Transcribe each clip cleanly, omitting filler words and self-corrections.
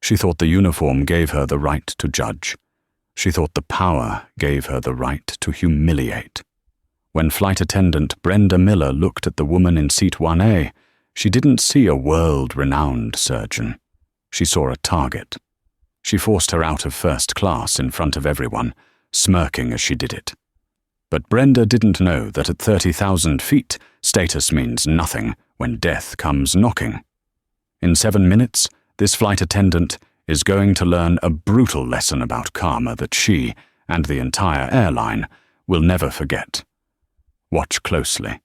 She thought the uniform gave her the right to judge. She thought the power gave her the right to humiliate. When flight attendant Brenda Miller looked at the woman in seat 1A, she didn't see a world-renowned surgeon. She saw a target. She forced her out of first class in front of everyone, smirking as she did it. But Brenda didn't know that at 30,000 feet, status means nothing when death comes knocking. In 7 minutes, this flight attendant is going to learn a brutal lesson about karma that she, and the entire airline, will never forget. Watch closely,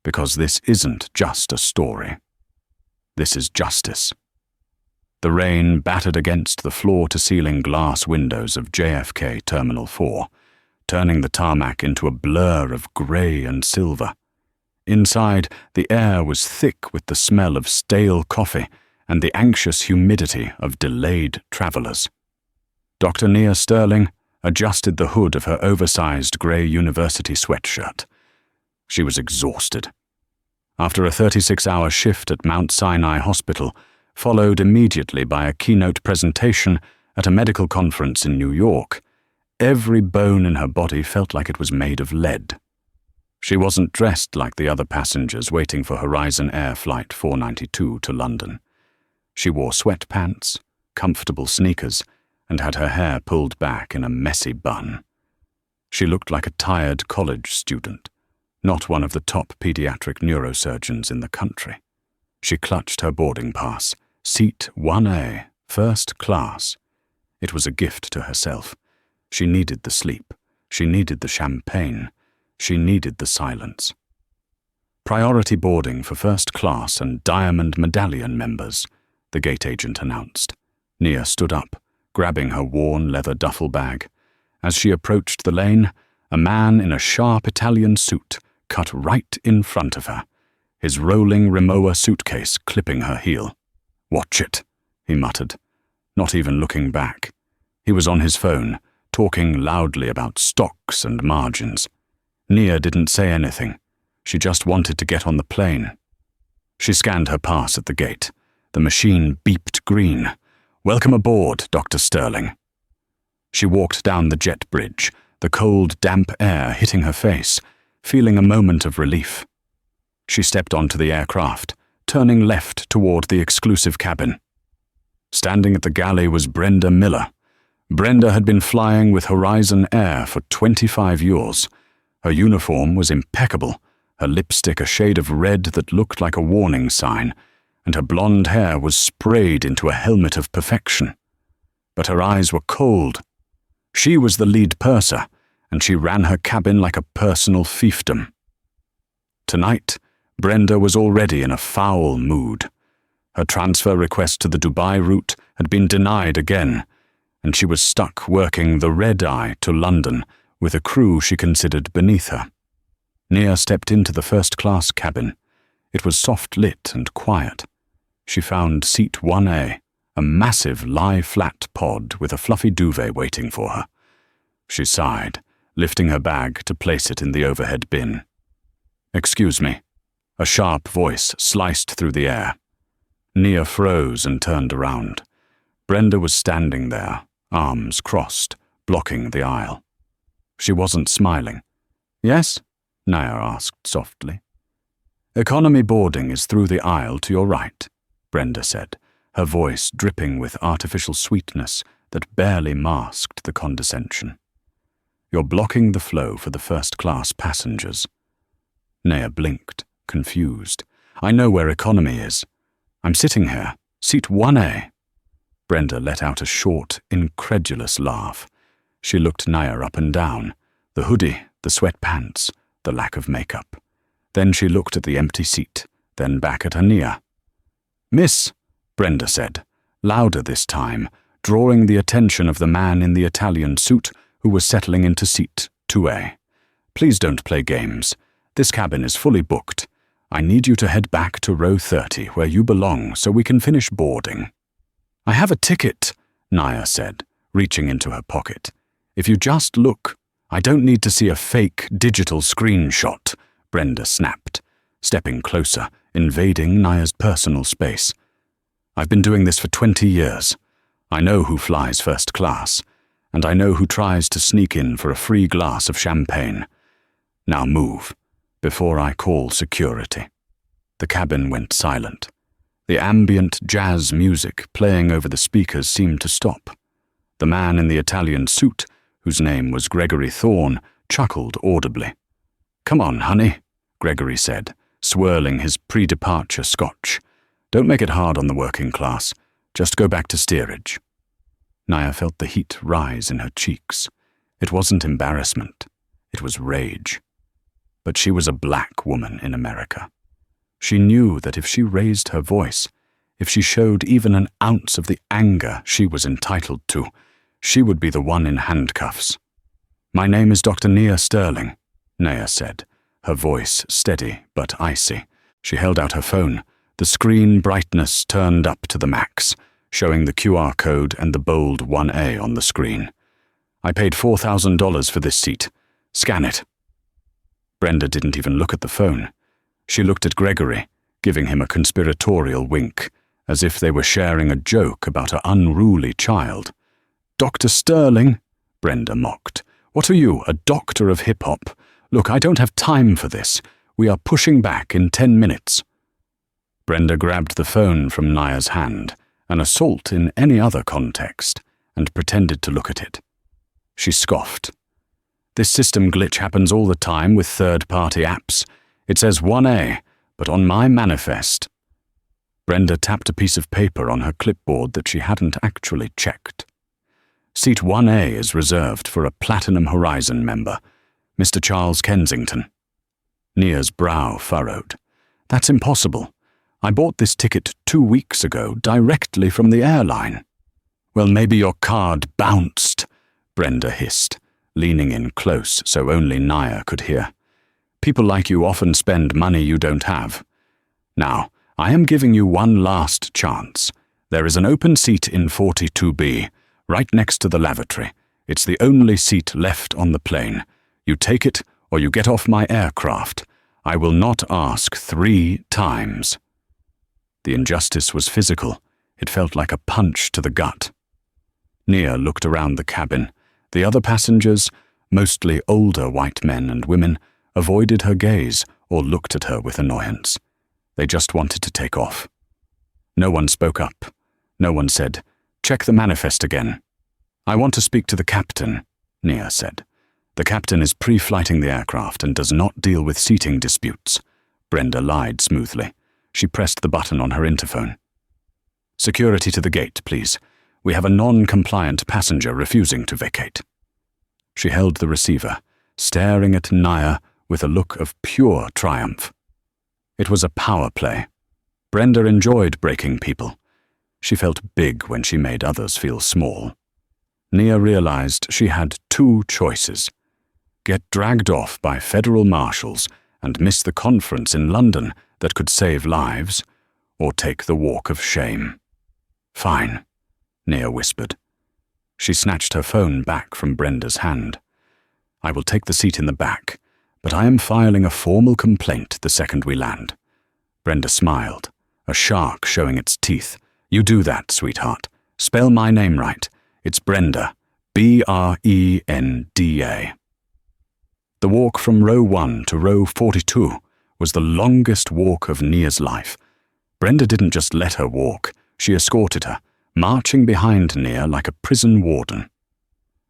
because this isn't just a story. This is justice. The rain battered against the floor-to-ceiling glass windows of JFK Terminal 4, turning the tarmac into a blur of grey and silver. Inside, the air was thick with the smell of stale coffee and the anxious humidity of delayed travelers. Dr. Nia Sterling adjusted the hood of her oversized grey university sweatshirt. She was exhausted. After a 36-hour shift at Mount Sinai Hospital, followed immediately by a keynote presentation at a medical conference in New York, every bone in her body felt like it was made of lead. She wasn't dressed like the other passengers waiting for Horizon Air Flight 492 to London. She wore sweatpants, comfortable sneakers, and had her hair pulled back in a messy bun. She looked like a tired college student, not one of the top pediatric neurosurgeons in the country. She clutched her boarding pass, seat 1A, first class. It was a gift to herself. She needed the sleep. She needed the champagne. She needed the silence. Priority boarding for first class and Diamond Medallion members, the gate agent announced. Nia stood up, grabbing her worn leather duffel bag. As she approached the lane, a man in a sharp Italian suit cut right in front of her, his rolling Rimowa suitcase clipping her heel. "Watch it," he muttered, not even looking back. He was on his phone, talking loudly about stocks and margins. Nia didn't say anything. She just wanted to get on the plane. She scanned her pass at the gate. The machine beeped green. "Welcome aboard, Dr. Sterling." She walked down the jet bridge, the cold, damp air hitting her face, feeling a moment of relief. She stepped onto the aircraft, turning left toward the exclusive cabin. Standing at the galley was Brenda Miller. Brenda had been flying with Horizon Air for 25 years. Her uniform was impeccable, her lipstick a shade of red that looked like a warning sign, and her blonde hair was sprayed into a helmet of perfection. But her eyes were cold. She was the lead purser, and she ran her cabin like a personal fiefdom. Tonight, Brenda was already in a foul mood. Her transfer request to the Dubai route had been denied again, and she was stuck working the red-eye to London with a crew she considered beneath her. Nia stepped into the first-class cabin. It was soft-lit and quiet. She found seat 1A, a massive lie-flat pod with a fluffy duvet waiting for her. She sighed, lifting her bag to place it in the overhead bin. "Excuse me." A sharp voice sliced through the air. Nia froze and turned around. Brenda was standing there, arms crossed, blocking the aisle. She wasn't smiling. "Yes?" Nia asked softly. "Economy boarding is through the aisle to your right," Brenda said, her voice dripping with artificial sweetness that barely masked the condescension. "You're blocking the flow for the first-class passengers." Nia blinked, confused. "I know where economy is. I'm sitting here, seat 1A. Brenda let out a short, incredulous laugh. She looked Nia up and down, the hoodie, the sweatpants, the lack of makeup. Then she looked at the empty seat, then back at Nia. "Miss," Brenda said, louder this time, drawing the attention of the man in the Italian suit who was settling into seat 2A. "Please don't play games. This cabin is fully booked. I need you to head back to row 30, where you belong, so we can finish boarding." "I have a ticket," Nia said, reaching into her pocket. "If you just look, I don't need to see a fake digital screenshot," Brenda snapped, stepping closer, invading Nia's personal space. "I've been doing this for 20 years. I know who flies first class, and I know who tries to sneak in for a free glass of champagne. Now move, before I call security." The cabin went silent. The ambient jazz music playing over the speakers seemed to stop. The man in the Italian suit, whose name was Gregory Thorne, chuckled audibly. "Come on, honey," Gregory said, swirling his pre-departure scotch. "Don't make it hard on the working class. Just go back to steerage." Naya felt the heat rise in her cheeks. It wasn't embarrassment. It was rage. But she was a black woman in America. She knew that if she raised her voice, if she showed even an ounce of the anger she was entitled to, she would be the one in handcuffs. "My name is Dr. Nia Sterling," Naya said, her voice steady but icy. She held out her phone. The screen brightness turned up to the max, showing the QR code and the bold 1A on the screen. "I paid $4,000 for this seat. Scan it." Brenda didn't even look at the phone. She looked at Gregory, giving him a conspiratorial wink, as if they were sharing a joke about an unruly child. "Dr. Sterling," Brenda mocked. "What are you, a doctor of hip-hop? Look, I don't have time for this. We are pushing back in 10 minutes. Brenda grabbed the phone from Naya's hand, an assault in any other context, and pretended to look at it. She scoffed. "This system glitch happens all the time with third-party apps. It says 1A, but on my manifest..." Brenda tapped a piece of paper on her clipboard that she hadn't actually checked. "Seat 1A is reserved for a Platinum Horizon member, Mr. Charles Kensington." Nia's brow furrowed. "That's impossible. I bought this ticket 2 weeks ago directly from the airline." "Well, maybe your card bounced," Brenda hissed, leaning in close so only Nia could hear. "People like you often spend money you don't have. Now, I am giving you one last chance. There is an open seat in 42B, right next to the lavatory. It's the only seat left on the plane. You take it or you get off my aircraft. I will not ask 3 times. The injustice was physical. It felt like a punch to the gut. Nia looked around the cabin. The other passengers, mostly older white men and women, avoided her gaze or looked at her with annoyance. They just wanted to take off. No one spoke up. No one said, "Check the manifest again." "I want to speak to the captain," Nia said. "The captain is pre-flighting the aircraft and does not deal with seating disputes." Brenda lied smoothly. She pressed the button on her interphone. "Security to the gate, please. We have a non-compliant passenger refusing to vacate." She held the receiver, staring at Nia with a look of pure triumph. It was a power play. Brenda enjoyed breaking people. She felt big when she made others feel small. Nia realized she had 2 choices: get dragged off by federal marshals and miss the conference in London that could save lives, or take the walk of shame. "Fine," Nia whispered. She snatched her phone back from Brenda's hand. "I will take the seat in the back, but I am filing a formal complaint the second we land." Brenda smiled, a shark showing its teeth. "You do that, sweetheart. Spell my name right. It's Brenda, Brenda. The walk from row 1 to row 42 was the longest walk of Nia's life. Brenda didn't just let her walk, she escorted her, marching behind Nia like a prison warden.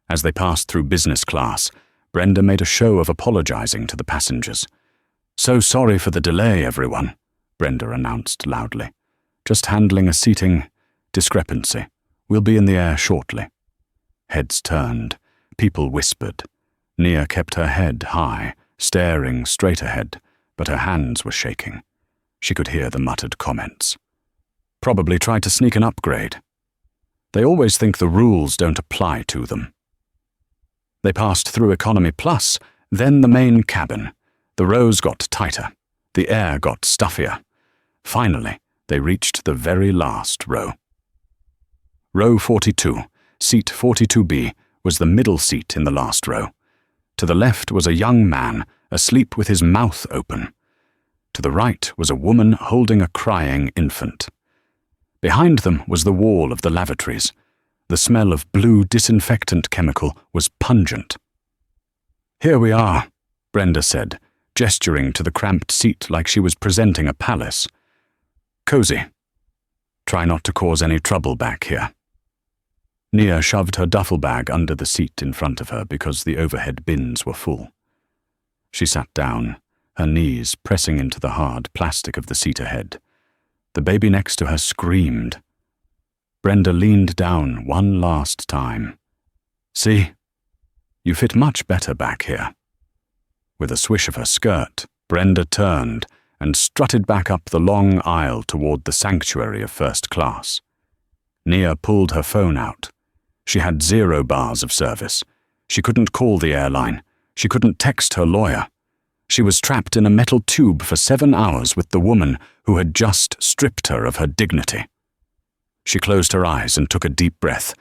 As they passed through business class, Brenda made a show of apologizing to the passengers. "So sorry for the delay, everyone," Brenda announced loudly. "Just handling a seating discrepancy. We'll be in the air shortly." Heads turned. People whispered. Nia kept her head high, staring straight ahead, but her hands were shaking. She could hear the muttered comments. "Probably tried to sneak an upgrade. They always think the rules don't apply to them." They passed through Economy Plus, then the main cabin. The rows got tighter. The air got stuffier. Finally, they reached the very last row. Row 42, seat 42B, was the middle seat in the last row. To the left was a young man, asleep with his mouth open. To the right was a woman holding a crying infant. Behind them was the wall of the lavatories. The smell of blue disinfectant chemical was pungent. "Here we are," Brenda said, gesturing to the cramped seat like she was presenting a palace. "Cozy. Try not to cause any trouble back here." Nia shoved her duffel bag under the seat in front of her because the overhead bins were full. She sat down, her knees pressing into the hard plastic of the seat ahead. The baby next to her screamed. Brenda leaned down one last time. "See? You fit much better back here." With a swish of her skirt, Brenda turned and strutted back up the long aisle toward the sanctuary of first class. Nia pulled her phone out. She had 0 bars of service. She couldn't call the airline. She couldn't text her lawyer. She was trapped in a metal tube for 7 hours with the woman who had just stripped her of her dignity. She closed her eyes and took a deep breath.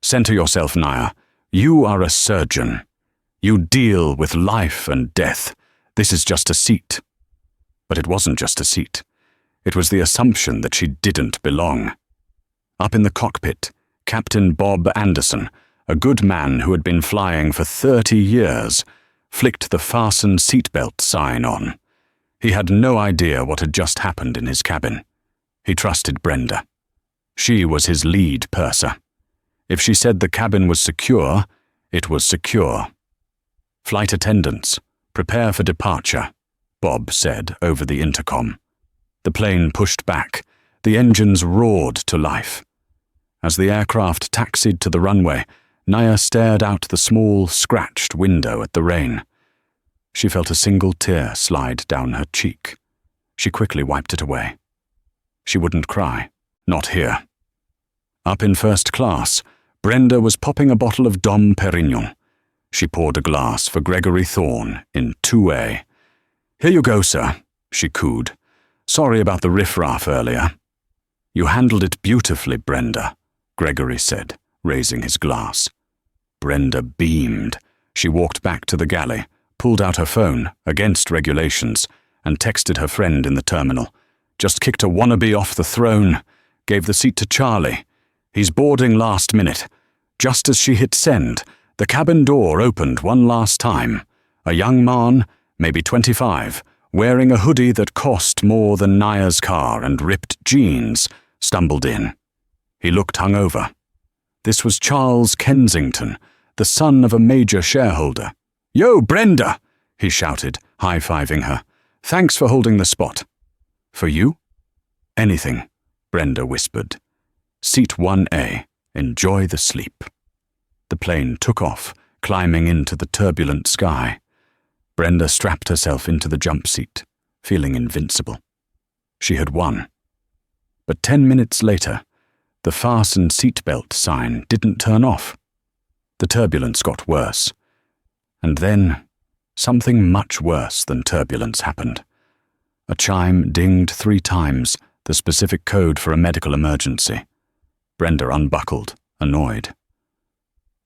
"Center yourself, Nia. You are a surgeon. You deal with life and death. This is just a seat." But it wasn't just a seat. It was the assumption that she didn't belong. Up in the cockpit, Captain Bob Anderson, a good man who had been flying for 30 years, flicked the fasten seatbelt sign on. He had no idea what had just happened in his cabin. He trusted Brenda. She was his lead purser. If she said the cabin was secure, it was secure. "Flight attendants, prepare for departure," Bob said over the intercom. The plane pushed back. The engines roared to life. As the aircraft taxied to the runway, Nia stared out the small, scratched window at the rain. She felt a single tear slide down her cheek. She quickly wiped it away. She wouldn't cry. Not here. Up in first class, Brenda was popping a bottle of Dom Perignon. She poured a glass for Gregory Thorne in 2A. "Here you go, sir," she cooed. "Sorry about the riffraff earlier." "You handled it beautifully, Brenda," Gregory said, raising his glass. Brenda beamed. She walked back to the galley, pulled out her phone, against regulations, and texted her friend in the terminal. "Just kicked a wannabe off the throne. Gave the seat to Charlie. He's boarding last minute." Just as she hit send, the cabin door opened one last time. A young man, maybe 25, wearing a hoodie that cost more than Nia's car and ripped jeans, stumbled in. He looked hungover. This was Charles Kensington, the son of a major shareholder. "Yo, Brenda!" he shouted, high-fiving her. "Thanks for holding the spot." "For you?" "Anything," Brenda whispered. "Seat 1A. Enjoy the sleep." The plane took off, climbing into the turbulent sky. Brenda strapped herself into the jump seat, feeling invincible. She had won. But 10 minutes later, the fasten seatbelt sign didn't turn off. The turbulence got worse. And then, something much worse than turbulence happened. A chime dinged 3 times, the specific code for a medical emergency. Brenda unbuckled, annoyed.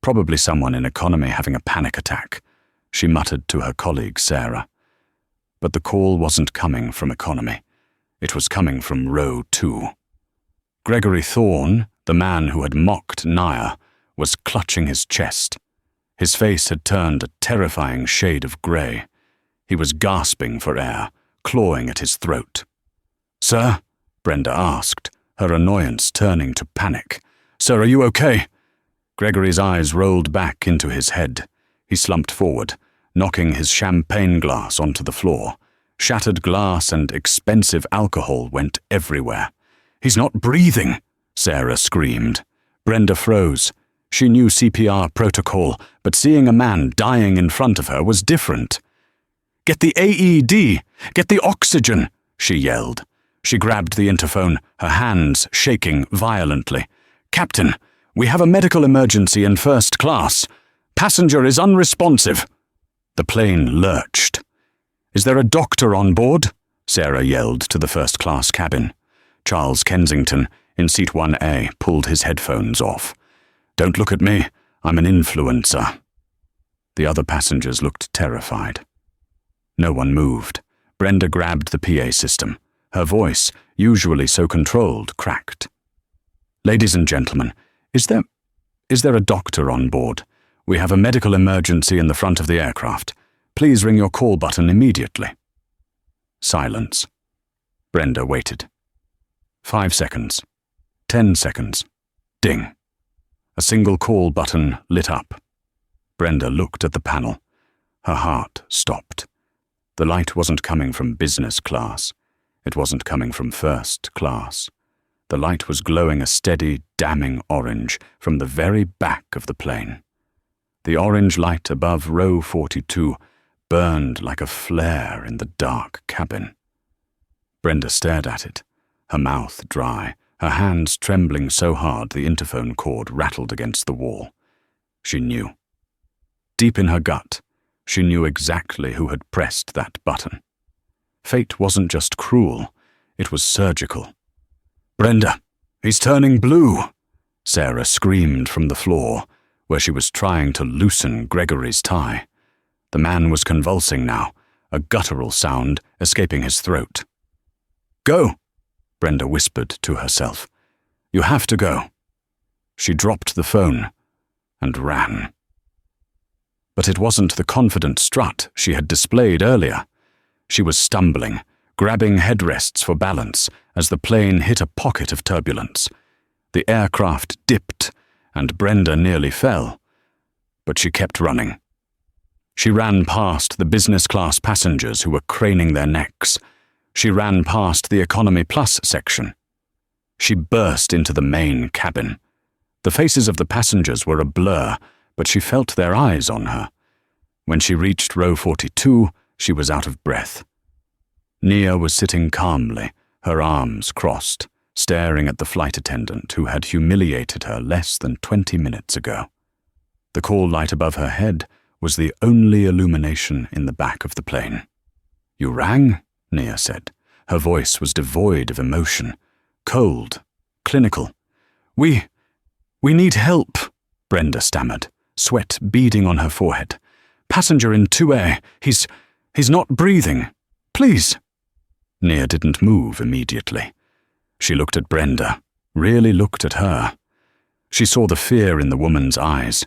"Probably someone in economy having a panic attack," she muttered to her colleague Sarah. But the call wasn't coming from economy. It was coming from row 2. Gregory Thorne, the man who had mocked Nia, was clutching his chest. His face had turned a terrifying shade of grey. He was gasping for air, clawing at his throat. "Sir?" Brenda asked, her annoyance turning to panic. "Sir, are you okay?" Gregory's eyes rolled back into his head. He slumped forward, knocking his champagne glass onto the floor. Shattered glass and expensive alcohol went everywhere. "He's not breathing," Sarah screamed. Brenda froze. She knew CPR protocol, but seeing a man dying in front of her was different. "Get the AED! Get the oxygen!" she yelled. She grabbed the interphone, her hands shaking violently. "Captain, we have a medical emergency in first class. Passenger is unresponsive." The plane lurched. "Is there a doctor on board?" Sarah yelled to the first-class cabin. Charles Kensington, in seat 1A, pulled his headphones off. "Don't look at me. I'm an influencer." The other passengers looked terrified. No one moved. Brenda grabbed the PA system. Her voice, usually so controlled, cracked. "Ladies and gentlemen, is there..." is there a doctor on board? We have a medical emergency in the front of the aircraft. Please ring your call button immediately. Silence. Brenda waited. 5 seconds. 10 seconds. Ding. A single call button lit up. Brenda looked at the panel. Her heart stopped. The light wasn't coming from business class. It wasn't coming from first class. The light was glowing a steady, damning orange from the very back of the plane. The orange light above row 42 burned like a flare in the dark cabin. Brenda stared at it, her mouth dry, her hands trembling so hard the interphone cord rattled against the wall. She knew. Deep in her gut, she knew exactly who had pressed that button. Fate wasn't just cruel, it was surgical. "Brenda, he's turning blue!" Sarah screamed from the floor, where she was trying to loosen Gregory's tie. The man was convulsing now, a guttural sound escaping his throat. "Go," Brenda whispered to herself. "You have to go." She dropped the phone and ran. But it wasn't the confident strut she had displayed earlier. She was stumbling, grabbing headrests for balance as the plane hit a pocket of turbulence. The aircraft dipped, and Brenda nearly fell. But she kept running. She ran past the business-class passengers who were craning their necks. She ran past the Economy Plus section. She burst into the main cabin. The faces of the passengers were a blur, but she felt their eyes on her. When she reached row 42, she was out of breath. Nia was sitting calmly, her arms crossed, staring at the flight attendant who had humiliated her less than 20 minutes ago. The call light above her head was the only illumination in the back of the plane. "You rang?" Nia said. Her voice was devoid of emotion, cold, clinical. We need help," Brenda stammered, sweat beading on her forehead. "Passenger in 2A, he's not breathing. Please." Nia didn't move immediately. She looked at Brenda, really looked at her. She saw the fear in the woman's eyes.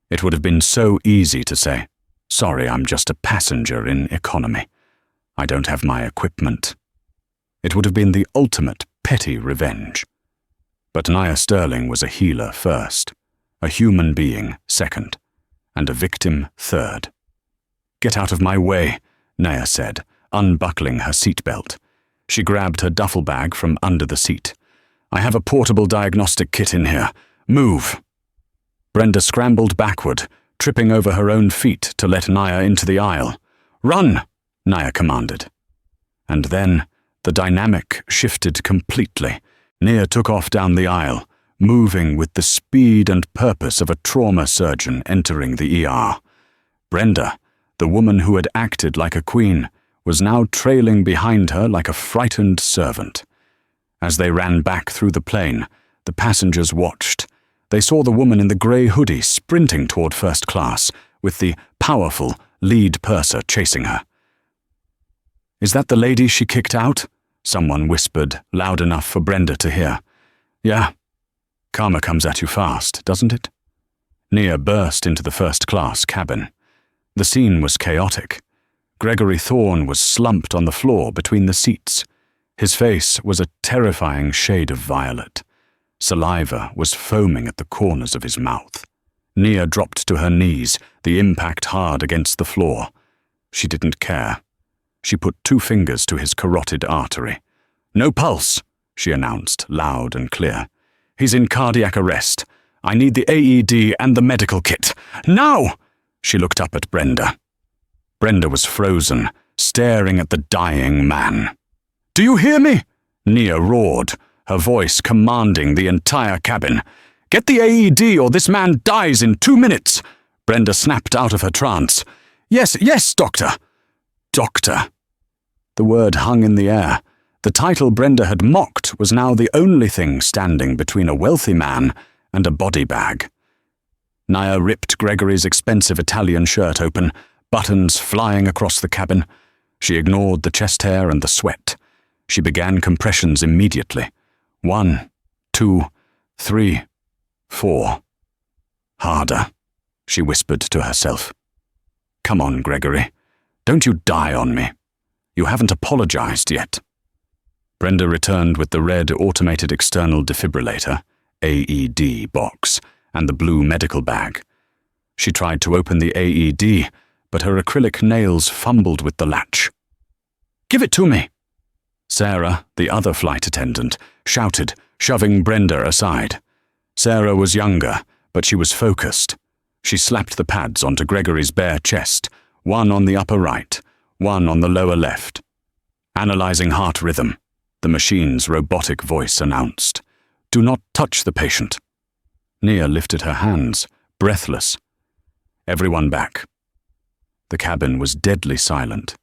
It would have been so easy to say, "Sorry, I'm just a passenger in economy. I don't have my equipment." It would have been the ultimate petty revenge. But Nia Sterling was a healer first, a human being second, and a victim third. "Get out of my way," Nia said, unbuckling her seatbelt. She grabbed her duffel bag from under the seat. "I have a portable diagnostic kit in here. Move." Brenda scrambled backward, tripping over her own feet to let Nia into the aisle. "Run!" Nia commanded. And then the dynamic shifted completely. Nia took off down the aisle, moving with the speed and purpose of a trauma surgeon entering the ER. Brenda, the woman who had acted like a queen, was now trailing behind her like a frightened servant. As they ran back through the plane, the passengers watched. They saw the woman in the grey hoodie sprinting toward first class, with the powerful lead purser chasing her. "Is that the lady she kicked out?" someone whispered, loud enough for Brenda to hear. "Yeah. Karma comes at you fast, doesn't it?" Nia burst into the first-class cabin. The scene was chaotic. Gregory Thorne was slumped on the floor between the seats. His face was a terrifying shade of violet. Saliva was foaming at the corners of his mouth. Nia dropped to her knees, the impact hard against the floor. She didn't care. She put 2 fingers to his carotid artery. "No pulse," she announced, loud and clear. "He's in cardiac arrest. I need the AED and the medical kit. Now!" She looked up at Brenda. Brenda was frozen, staring at the dying man. "Do you hear me?" Nia roared, her voice commanding the entire cabin. "Get the AED or this man dies in 2 minutes!" Brenda snapped out of her trance. Yes, doctor." Doctor. The word hung in the air. The title Brenda had mocked was now the only thing standing between a wealthy man and a body bag. Nia ripped Gregory's expensive Italian shirt open, buttons flying across the cabin. She ignored the chest hair and the sweat. She began compressions immediately. 1, 2, 3, 4. Harder, she whispered to herself. Come on, Gregory. Don't you die on me. You haven't apologized yet. Brenda returned with the red automated external defibrillator, AED box, and the blue medical bag. She tried to open the AED, but her acrylic nails fumbled with the latch. Give it to me! Sarah, the other flight attendant, shouted, shoving Brenda aside. Sarah was younger, but she was focused. She slapped the pads onto Gregory's bare chest, one on the upper right, one on the lower left. Analyzing heart rhythm, the machine's robotic voice announced. Do not touch the patient. Nia lifted her hands, breathless. Everyone back. The cabin was deadly silent.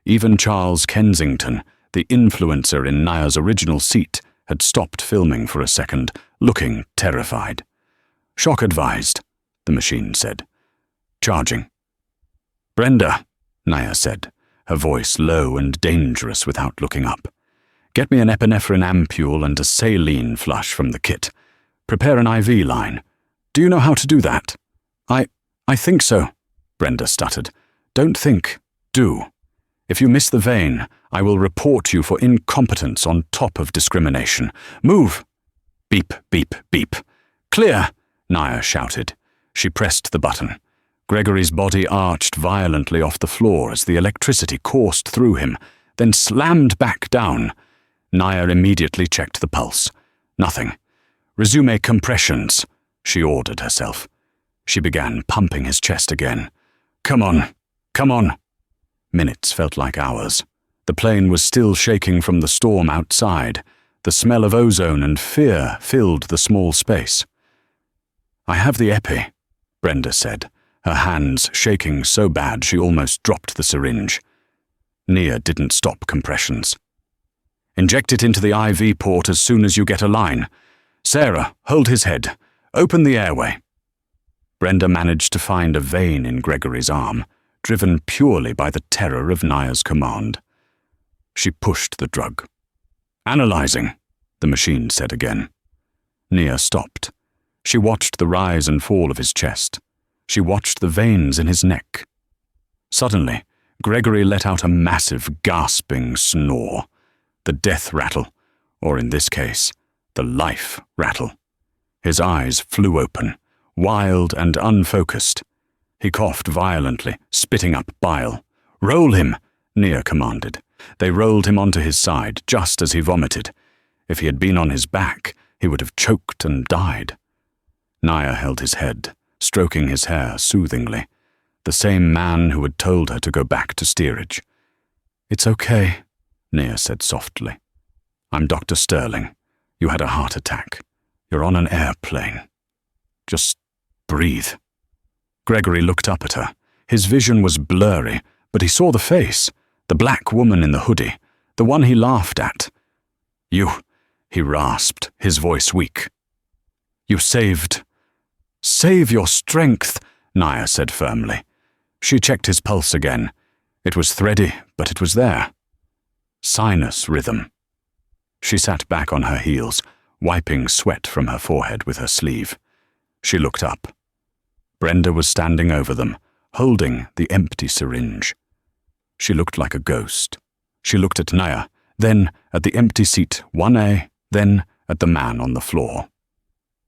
Even Charles Kensington, the influencer in Nia's original seat, had stopped filming for a second, looking terrified. Shock advised, the machine said. Charging. Brenda, Nia said, her voice low and dangerous without looking up. Get me an epinephrine ampule and a saline flush from the kit. Prepare an IV line. Do you know how to do that? I think so, Brenda stuttered. Don't think, do. If you miss the vein, I will report you for incompetence on top of discrimination. Move! Beep, beep, beep. Clear, Nia shouted. She pressed the button. Gregory's body arched violently off the floor as the electricity coursed through him, then slammed back down. Nia immediately checked the pulse. Nothing. Resume compressions, she ordered herself. She began pumping his chest again. Come on, come on. Minutes felt like hours. The plane was still shaking from the storm outside. The smell of ozone and fear filled the small space. I have the epi, Brenda said, her hands shaking so bad she almost dropped the syringe. Nia didn't stop compressions. Inject it into the IV port as soon as you get a line. Sarah, hold his head. Open the airway. Brenda managed to find a vein in Gregory's arm, driven purely by the terror of Nia's command. She pushed the drug. Analyzing, the machine said again. Nia stopped. She watched the rise and fall of his chest. She watched the veins in his neck. Suddenly, Gregory let out a massive, gasping snore. The death rattle, or in this case, the life rattle. His eyes flew open, wild and unfocused. He coughed violently, spitting up bile. Roll him, Nia commanded. They rolled him onto his side just as he vomited. If he had been on his back, he would have choked and died. Nia held his head, stroking his hair soothingly. The same man who had told her to go back to steerage. It's okay, Nia said softly. I'm Dr. Sterling. You had a heart attack. You're on an airplane. Just breathe. Gregory looked up at her. His vision was blurry, but he saw the face, the black woman in the hoodie, the one he laughed at. You, he rasped, his voice weak. You saved. Save your strength, Nia said firmly. She checked his pulse again. It was thready, but it was there. Sinus rhythm. She sat back on her heels, wiping sweat from her forehead with her sleeve. She looked up. Brenda was standing over them, holding the empty syringe. She looked like a ghost. She looked at Nia, then at the empty seat 1A, then at the man on the floor.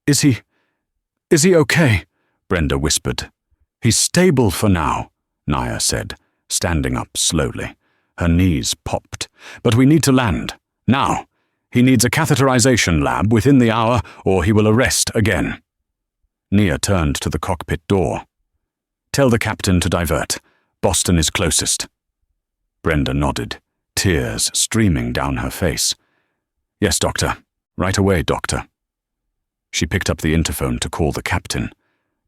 Is he okay? Brenda whispered. He's stable for now, Nia said, standing up slowly. Her knees popped. But we need to land. Now. He needs a catheterization lab within the hour, or he will arrest again. Nia turned to the cockpit door. Tell the captain to divert. Boston is closest. Brenda nodded, tears streaming down her face. Yes, doctor. Right away, doctor. She picked up the interphone to call the captain.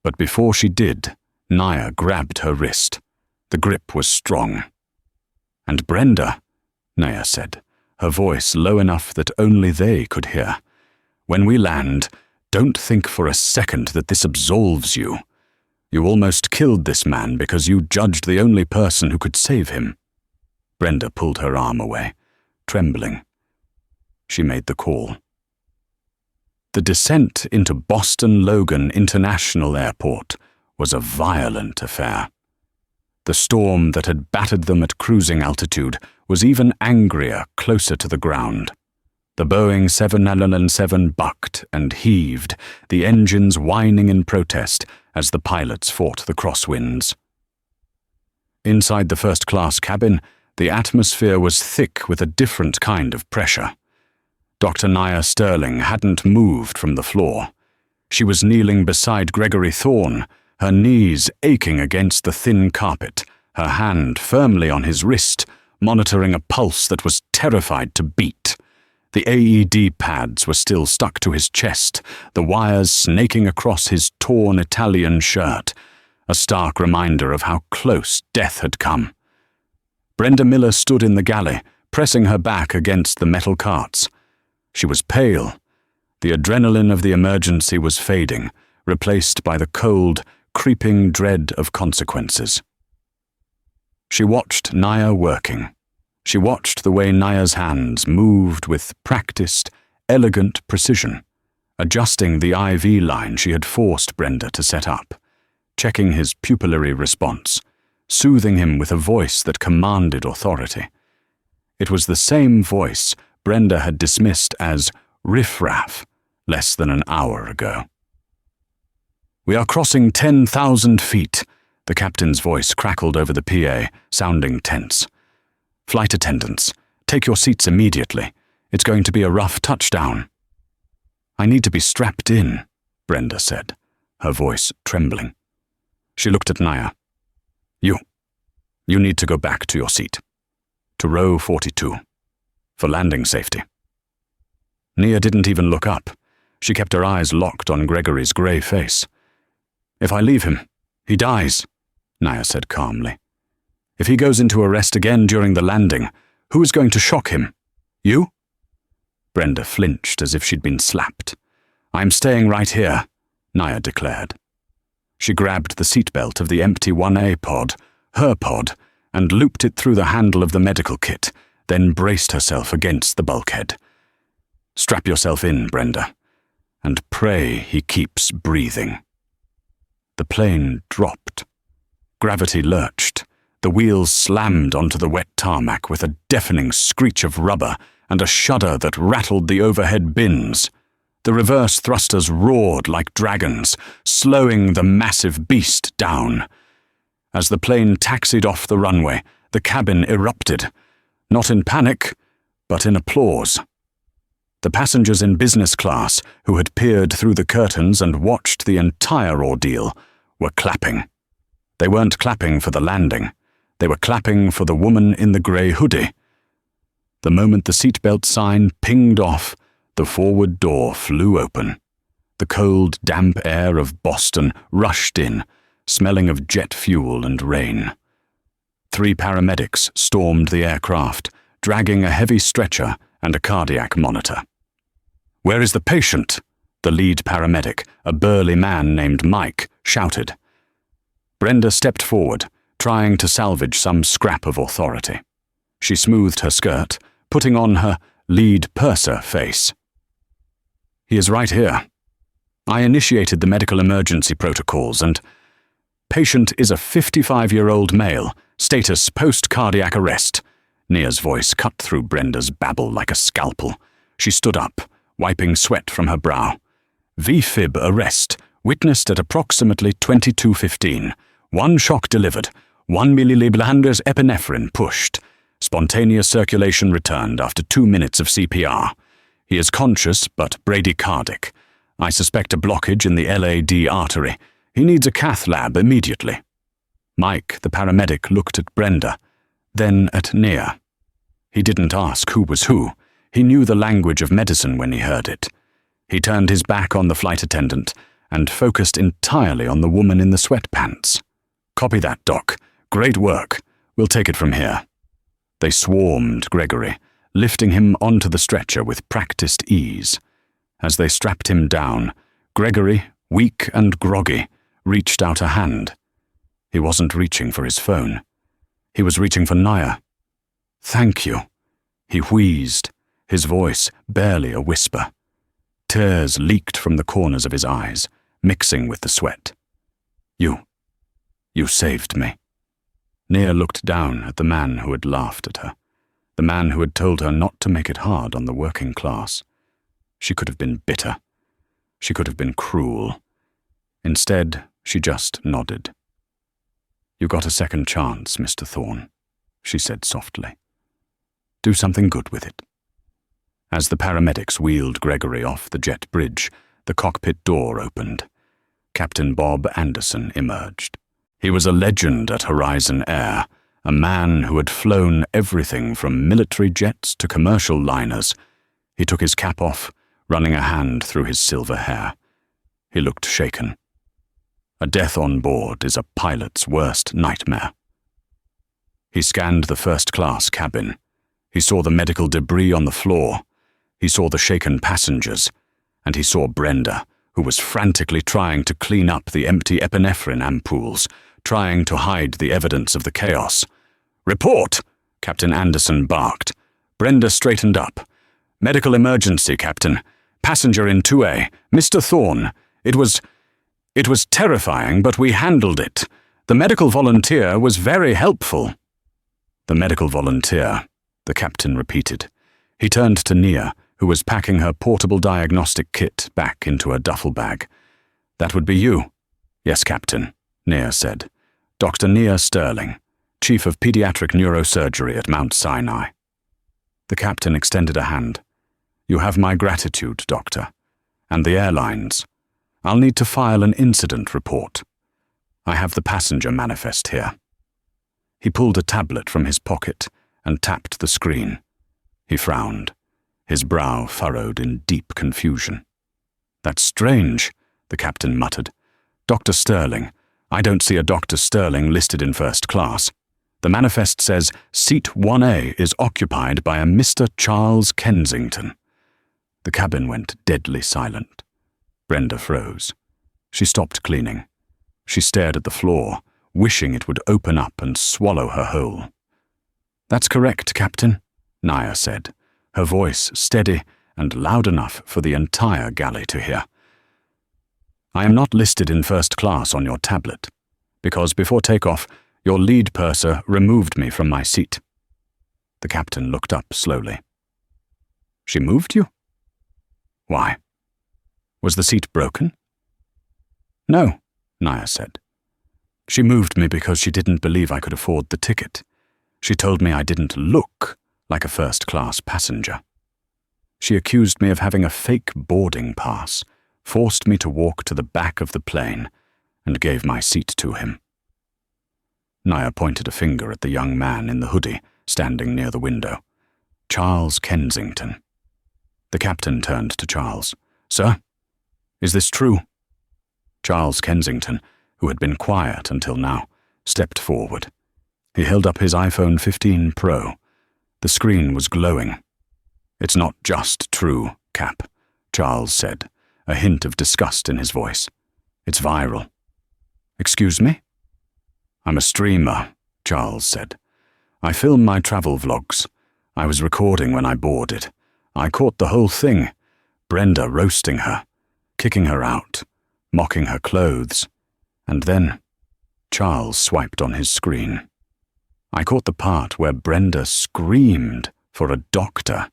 But before she did, Nia grabbed her wrist. The grip was strong. And Brenda, Nia said, her voice low enough that only they could hear. When we land, don't think for a second that this absolves you. You almost killed this man because you judged the only person who could save him. Brenda pulled her arm away, trembling. She made the call. The descent into Boston Logan International Airport was a violent affair. The storm that had battered them at cruising altitude was even angrier closer to the ground. The Boeing 777 bucked and heaved, the engines whining in protest as the pilots fought the crosswinds. Inside the first-class cabin, the atmosphere was thick with a different kind of pressure. Dr. Nia Sterling hadn't moved from the floor. She was kneeling beside Gregory Thorne, her knees aching against the thin carpet, her hand firmly on his wrist, monitoring a pulse that was terrified to beat. The AED pads were still stuck to his chest, the wires snaking across his torn Italian shirt, a stark reminder of how close death had come. Brenda Miller stood in the galley, pressing her back against the metal carts. She was pale. The adrenaline of the emergency was fading, replaced by the cold, creeping dread of consequences. She watched Nia working. She watched the way Nia's hands moved with practiced, elegant precision, adjusting the IV line she had forced Brenda to set up, checking his pupillary response, soothing him with a voice that commanded authority. It was the same voice Brenda had dismissed as riffraff less than an hour ago. "We are crossing 10,000 feet," the captain's voice crackled over the PA, sounding tense. "Flight attendants, take your seats immediately. It's going to be a rough touchdown." "I need to be strapped in," Brenda said, her voice trembling. She looked at Nia. You need to go back to your seat. To row 42. For landing safety." Nia didn't even look up. She kept her eyes locked on Gregory's grey face. "If I leave him, he dies," Nia said calmly. "If he goes into arrest again during the landing, who is going to shock him? You?" Brenda flinched as if she'd been slapped. "I'm staying right here," Nia declared. She grabbed the seatbelt of the empty 1A pod, her pod, and looped it through the handle of the medical kit, then braced herself against the bulkhead. "Strap yourself in, Brenda, and pray he keeps breathing." The plane dropped. Gravity lurched. The wheels slammed onto the wet tarmac with a deafening screech of rubber and a shudder that rattled the overhead bins. The reverse thrusters roared like dragons, slowing the massive beast down. As the plane taxied off the runway, the cabin erupted, not in panic, but in applause. The passengers in business class, who had peered through the curtains and watched the entire ordeal, were clapping. They weren't clapping for the landing. They were clapping for the woman in the grey hoodie. The moment the seatbelt sign pinged off, the forward door flew open. The cold, damp air of Boston rushed in, smelling of jet fuel and rain. 3 paramedics stormed the aircraft, dragging a heavy stretcher and a cardiac monitor. "Where is the patient?" the lead paramedic, a burly man named Mike, shouted. Brenda stepped forward, trying to salvage some scrap of authority. She smoothed her skirt, putting on her lead purser face. "He is right here. I initiated the medical emergency protocols and patient is a 55-year-old male, status post-cardiac arrest." Nia's voice cut through Brenda's babble like a scalpel. She stood up, wiping sweat from her brow. "VFib arrest, witnessed at approximately 22:15. 1 shock delivered, 1 millilib epinephrine pushed. Spontaneous circulation returned after 2 minutes of CPR. He is conscious but bradycardic. I suspect a blockage in the LAD artery. He needs a cath lab immediately." Mike, the paramedic, looked at Brenda, then at Nia. He didn't ask who was who. He knew the language of medicine when he heard it. He turned his back on the flight attendant and focused entirely on the woman in the sweatpants. "Copy that, Doc. Great work. We'll take it from here." They swarmed Gregory, lifting him onto the stretcher with practiced ease. As they strapped him down, Gregory, weak and groggy, reached out a hand. He wasn't reaching for his phone. He was reaching for Nia. "Thank you," he wheezed, his voice barely a whisper. Tears leaked from the corners of his eyes, mixing with the sweat. You saved me. Nia looked down at the man who had laughed at her, the man who had told her not to make it hard on the working class. She could have been bitter. She could have been cruel. Instead, she just nodded. "You got a second chance, Mr. Thorne," she said softly. "Do something good with it." As the paramedics wheeled Gregory off the jet bridge, the cockpit door opened. Captain Bob Anderson emerged. He was a legend at Horizon Air, a man who had flown everything from military jets to commercial liners. He took his cap off, running a hand through his silver hair. He looked shaken. A death on board is a pilot's worst nightmare. He scanned the first-class cabin. He saw the medical debris on the floor. He saw the shaken passengers. And he saw Brenda, who was frantically trying to clean up the empty epinephrine ampoules, trying to hide the evidence of the chaos. "Report!" Captain Anderson barked. Brenda straightened up. "Medical emergency, Captain. Passenger in 2A, Mr. Thorne. It was terrifying, but we handled it. The medical volunteer was very helpful." "The medical volunteer," the captain repeated. He turned to Nia, who was packing her portable diagnostic kit back into her duffel bag. "That would be you." "Yes, Captain," Nia said. "Dr. Nia Sterling, Chief of Pediatric Neurosurgery at Mount Sinai." The captain extended a hand. "You have my gratitude, Doctor. And the airlines. I'll need to file an incident report. I have the passenger manifest here." He pulled a tablet from his pocket and tapped the screen. He frowned, his brow furrowed in deep confusion. "That's strange," the captain muttered. "Dr. Sterling. I don't see a Dr. Sterling listed in first class. The manifest says Seat 1A is occupied by a Mr. Charles Kensington." The cabin went deadly silent. Brenda froze. She stopped cleaning. She stared at the floor, wishing it would open up and swallow her whole. "That's correct, Captain," Nia said, her voice steady and loud enough for the entire galley to hear. "I am not listed in first class on your tablet, because before takeoff, your lead purser removed me from my seat." The captain looked up slowly. "She moved you? Why? Was the seat broken?" "No," Nia said. "She moved me because she didn't believe I could afford the ticket. She told me I didn't look like a first-class passenger. She accused me of having a fake boarding pass, forced me to walk to the back of the plane, and gave my seat to him." Nia pointed a finger at the young man in the hoodie standing near the window. "Charles Kensington." The captain turned to Charles. "Sir, is this true?" Charles Kensington, who had been quiet until now, stepped forward. He held up his iPhone 15 Pro. The screen was glowing. "It's not just true, Cap," Charles said, a hint of disgust in his voice. "It's viral." "Excuse me?" "I'm a streamer," Charles said. "I film my travel vlogs. I was recording when I boarded. I caught the whole thing. Brenda roasting her, kicking her out, mocking her clothes. And then Charles swiped on his screen. I caught the part where Brenda screamed for a doctor,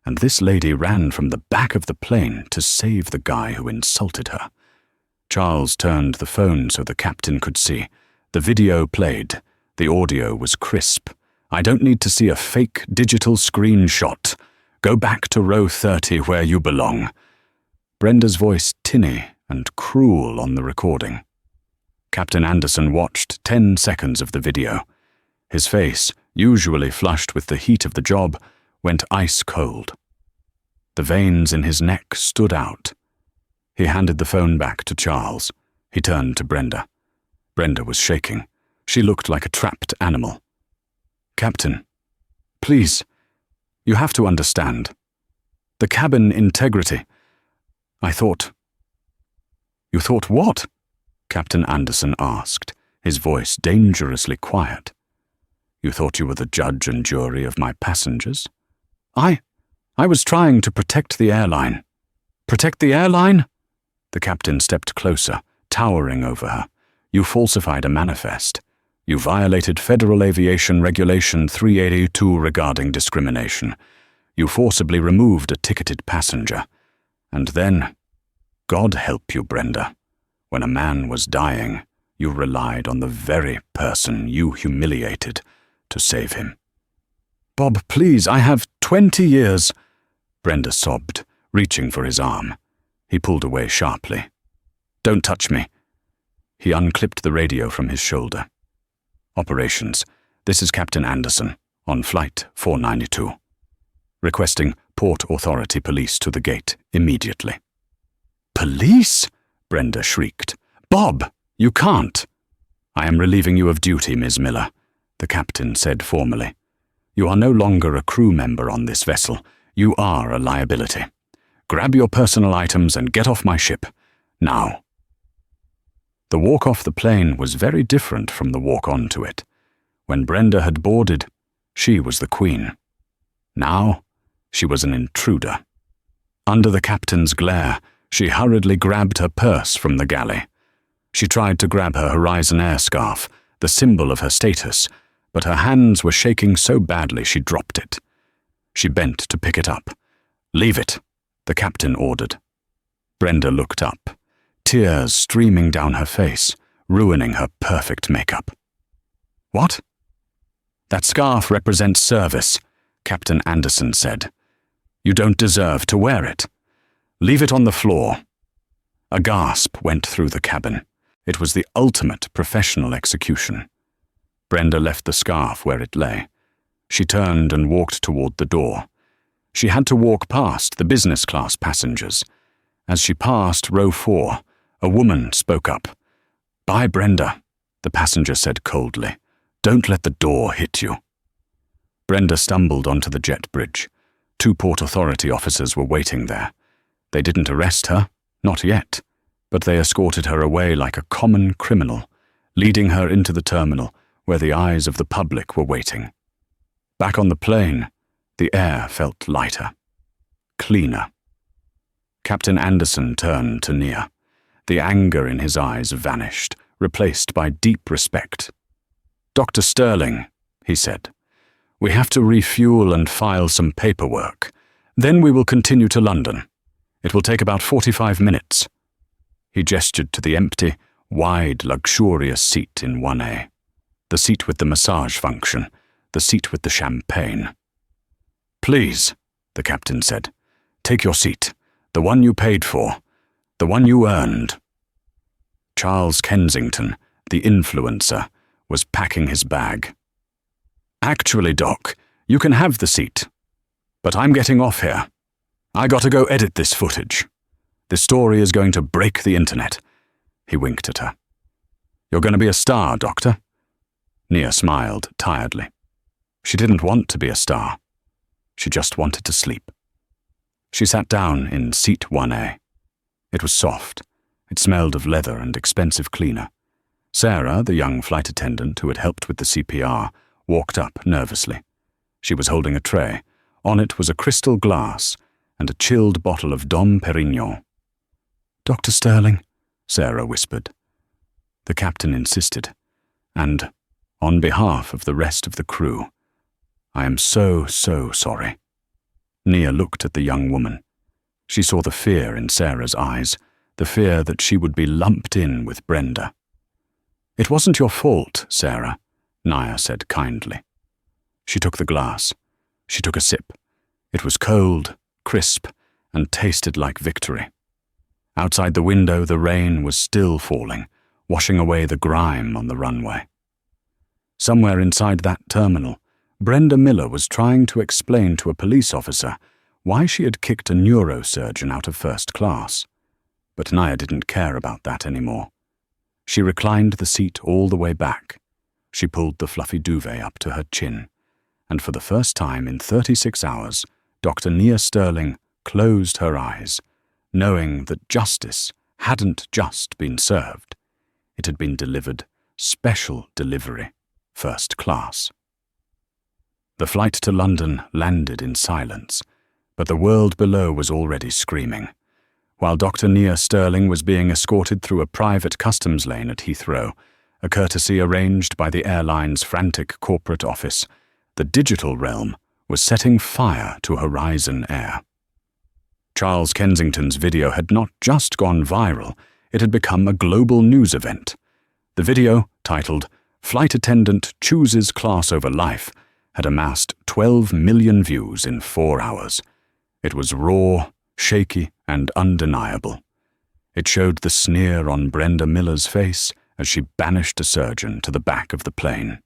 and this lady ran from the back of the plane to save the guy who insulted her. Charles turned the phone so the captain could see. The video played. The audio was crisp. "I don't need to see a fake digital screenshot. Go back to row 30 where you belong." Brenda's voice tinny and cruel on the recording. Captain Anderson watched 10 seconds of the video. His face, usually flushed with the heat of the job, went ice cold. The veins in his neck stood out. He handed the phone back to Charles. He turned to Brenda. Brenda was shaking. She looked like a trapped animal. "Captain, please, you have to understand. The cabin integrity. I thought—" "You thought what?" Captain Anderson asked, his voice dangerously quiet. "You thought you were the judge and jury of my passengers?" I was trying to protect the airline." Protect the airline? The captain stepped closer, towering over her. You falsified a manifest. You violated Federal Aviation Regulation 382 regarding discrimination. You forcibly removed a ticketed passenger. And then, God help you, Brenda. When a man was dying, you relied on the very person you humiliated to save him. Bob, please, I have 20 years. Brenda sobbed, reaching for his arm. He pulled away sharply. Don't touch me. He unclipped the radio from his shoulder. Operations, this is Captain Anderson, on Flight 492. Requesting Port Authority police to the gate immediately. Police? Brenda shrieked. Bob, you can't. I am relieving you of duty, Ms. Miller, the captain said formally. You are no longer a crew member on this vessel. You are a liability. Grab your personal items and get off my ship. Now. The walk off the plane was very different from the walk onto it. When Brenda had boarded, she was the queen. Now, she was an intruder. Under the captain's glare, she hurriedly grabbed her purse from the galley. She tried to grab her Horizon Air scarf, the symbol of her status, but her hands were shaking so badly she dropped it. She bent to pick it up. Leave it, the captain ordered. Brenda looked up, tears streaming down her face, ruining her perfect makeup. What? That scarf represents service, Captain Anderson said. You don't deserve to wear it. Leave it on the floor. A gasp went through the cabin. It was the ultimate professional execution. Brenda left the scarf where it lay. She turned and walked toward the door. She had to walk past the business class passengers. As she passed row 4, a woman spoke up. Bye, Brenda, the passenger said coldly. Don't let the door hit you. Brenda stumbled onto the jet bridge. 2 Port Authority officers were waiting there. They didn't arrest her, not yet, but they escorted her away like a common criminal, leading her into the terminal where the eyes of the public were waiting. Back on the plane, the air felt lighter, cleaner. Captain Anderson turned to Nia. The anger in his eyes vanished, replaced by deep respect. Dr. Sterling, he said, we have to refuel and file some paperwork. Then we will continue to London. It will take about 45 minutes. He gestured to the empty, wide, luxurious seat in 1A. The seat with the massage function, the seat with the champagne. Please, the captain said, take your seat, the one you paid for, the one you earned. Charles Kensington, the influencer, was packing his bag. Actually, Doc, you can have the seat. But I'm getting off here. I gotta go edit this footage. This story is going to break the internet. He winked at her. You're going to be a star, Doctor. Nia smiled tiredly. She didn't want to be a star. She just wanted to sleep. She sat down in seat 1A. It was soft. It smelled of leather and expensive cleaner. Sarah, the young flight attendant who had helped with the CPR, walked up nervously. She was holding a tray. On it was a crystal glass and a chilled bottle of Dom Perignon. Dr. Sterling, Sarah whispered. The captain insisted, and, on behalf of the rest of the crew, I am so sorry. Nia looked at the young woman. She saw the fear in Sarah's eyes, the fear that she would be lumped in with Brenda. It wasn't your fault, Sarah, Nia said kindly. She took the glass. She took a sip. It was cold, crisp, and tasted like victory. Outside the window, the rain was still falling, washing away the grime on the runway. Somewhere inside that terminal, Brenda Miller was trying to explain to a police officer why she had kicked a neurosurgeon out of first class. But Nia didn't care about that anymore. She reclined the seat all the way back. She pulled the fluffy duvet up to her chin, and for the first time in 36 hours, Dr. Nia Sterling closed her eyes, knowing that justice hadn't just been served. It had been delivered, special delivery, first class. The flight to London landed in silence, but the world below was already screaming. while Dr. Nia Sterling was being escorted through a private customs lane at Heathrow, a courtesy arranged by the airline's frantic corporate office, the digital realm was setting fire to Horizon Air. Charles Kensington's video had not just gone viral, it had become a global news event. The video, titled "Flight Attendant Chooses Class Over Life," had amassed 12 million views in 4 hours. It was raw, shaky, and undeniable. It showed the sneer on Brenda Miller's face as she banished a surgeon to the back of the plane.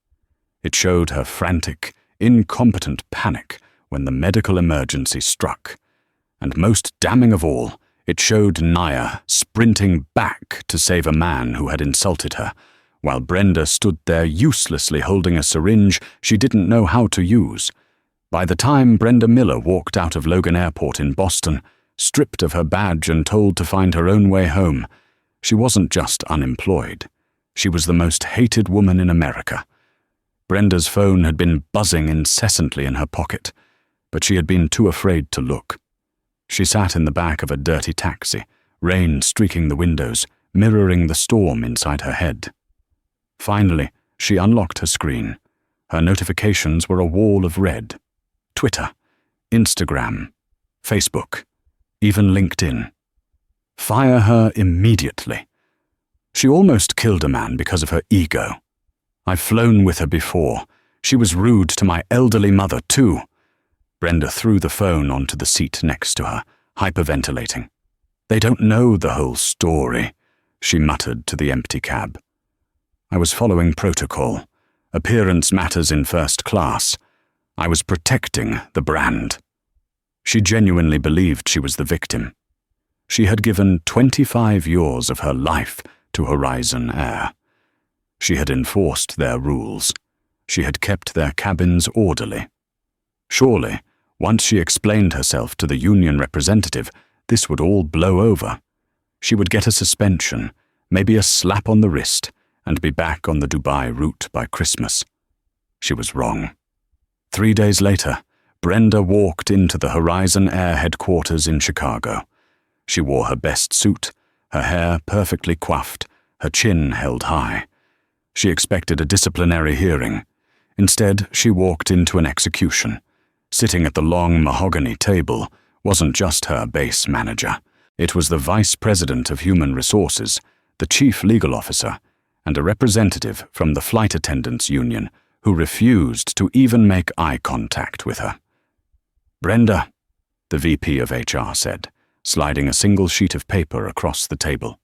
It showed her frantic, incompetent panic when the medical emergency struck. And most damning of all, it showed Nia sprinting back to save a man who had insulted her, while Brenda stood there uselessly holding a syringe she didn't know how to use. By the time Brenda Miller walked out of Logan Airport in Boston, stripped of her badge and told to find her own way home, she wasn't just unemployed. She was the most hated woman in America. Brenda's phone had been buzzing incessantly in her pocket, but she had been too afraid to look. She sat in the back of a dirty taxi, rain streaking the windows, mirroring the storm inside her head. Finally, she unlocked her screen. Her notifications were a wall of red. Twitter, Instagram, Facebook, even LinkedIn. Fire her immediately. She almost killed a man because of her ego. I've flown with her before. She was rude to my elderly mother, too. Brenda threw the phone onto the seat next to her, hyperventilating. They don't know the whole story, she muttered to the empty cab. I was following protocol. Appearance matters in first class. I was protecting the brand. She genuinely believed she was the victim. She had given 25 years of her life to Horizon Air. She had enforced their rules. She had kept their cabins orderly. Surely, once she explained herself to the union representative, this would all blow over. She would get a suspension, maybe a slap on the wrist, and be back on the Dubai route by Christmas. She was wrong. 3 days later, Brenda walked into the Horizon Air headquarters in Chicago. She wore her best suit, her hair perfectly coiffed, her chin held high. She expected a disciplinary hearing. Instead, she walked into an execution. Sitting at the long mahogany table wasn't just her base manager. It was the Vice President of Human Resources, the Chief Legal Officer, and a representative from the Flight Attendants Union who refused to even make eye contact with her. "Brenda," the VP of HR said, sliding a single sheet of paper across the table.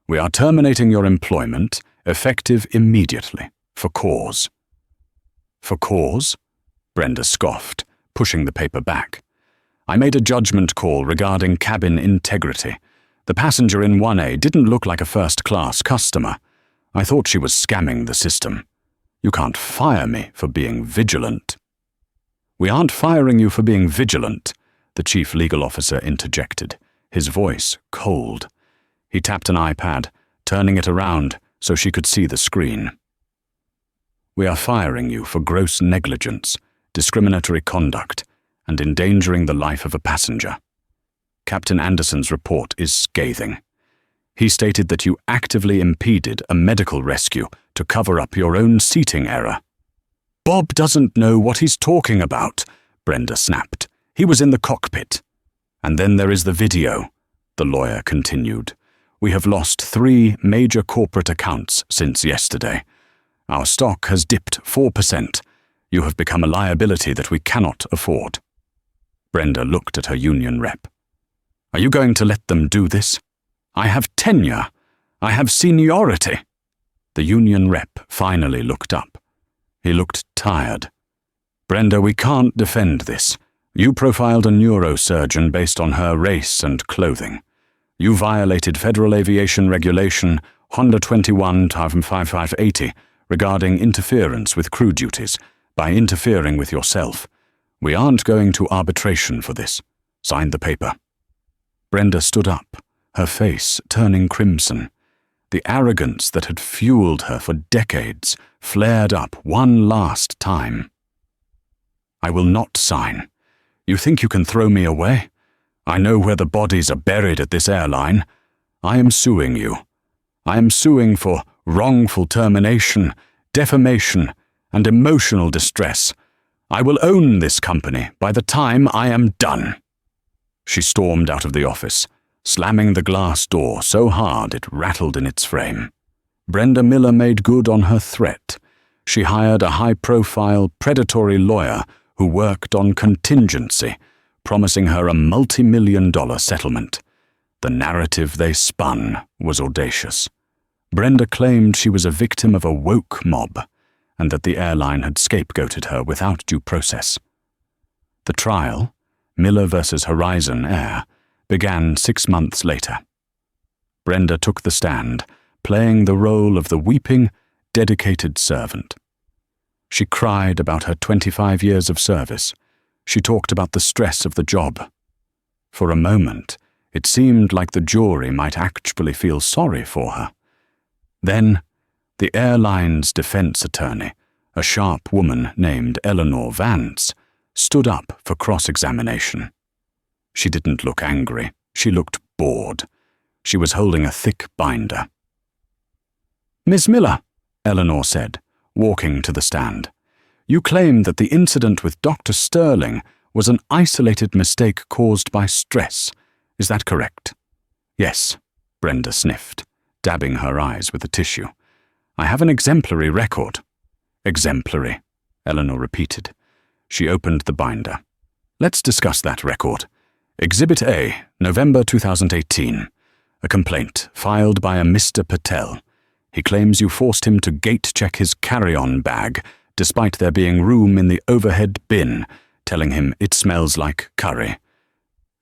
"We are terminating your employment, effective immediately, for cause." "For cause?" Brenda scoffed, pushing the paper back. "I made a judgment call regarding cabin integrity. The passenger in 1A didn't look like a first-class customer. I thought she was scamming the system. You can't fire me for being vigilant." "We aren't firing you for being vigilant," the chief legal officer interjected, his voice cold. He tapped an iPad, turning it around so she could see the screen. "We are firing you for gross negligence, discriminatory conduct, and endangering the life of a passenger. Captain Anderson's report is scathing. He stated that you actively impeded a medical rescue to cover up your own seating error." "Bob doesn't know what he's talking about," Brenda snapped. "He was in the cockpit." "And then there is the video," the lawyer continued. "We have lost 3 major corporate accounts since yesterday. Our stock has dipped 4%. You have become a liability that we cannot afford." Brenda looked at her union rep. "Are you going to let them do this? I have tenure. I have seniority." The union rep finally looked up. He looked tired. "Brenda, we can't defend this. You profiled a neurosurgeon based on her race and clothing. You violated Federal Aviation Regulation Honda 21-5580 regarding interference with crew duties by interfering with yourself. We aren't going to arbitration for this. Sign the paper." Brenda stood up, her face turning crimson. The arrogance that had fueled her for decades flared up one last time. "I will not sign. You think you can throw me away? I know where the bodies are buried at this airline. I am suing you. I am suing for wrongful termination, defamation, and emotional distress. I will own this company by the time I am done." She stormed out of the office, slamming the glass door so hard it rattled in its frame. Brenda Miller made good on her threat. She hired a high-profile, predatory lawyer who worked on contingency, promising her a multi-million-dollar settlement. The narrative they spun was audacious. Brenda claimed she was a victim of a woke mob, and that the airline had scapegoated her without due process. The trial, Miller versus Horizon Air, began 6 months later. Brenda took the stand, playing the role of the weeping, dedicated servant. She cried about her 25 years of service. She talked about the stress of the job. For a moment, it seemed like the jury might actually feel sorry for her. Then, the airline's defense attorney, a sharp woman named Eleanor Vance, stood up for cross-examination. She didn't look angry. She looked bored. She was holding a thick binder. "Miss Miller," Eleanor said, walking to the stand, "you claim that the incident with Dr. Sterling was an isolated mistake caused by stress. Is that correct?" "Yes," Brenda sniffed, dabbing her eyes with a tissue. "I have an exemplary record." "Exemplary," Eleanor repeated. She opened the binder. "Let's discuss that record. Exhibit A, November 2018. A complaint filed by a Mr. Patel. He claims you forced him to gate-check his carry-on bag, despite there being room in the overhead bin, telling him it smells like curry.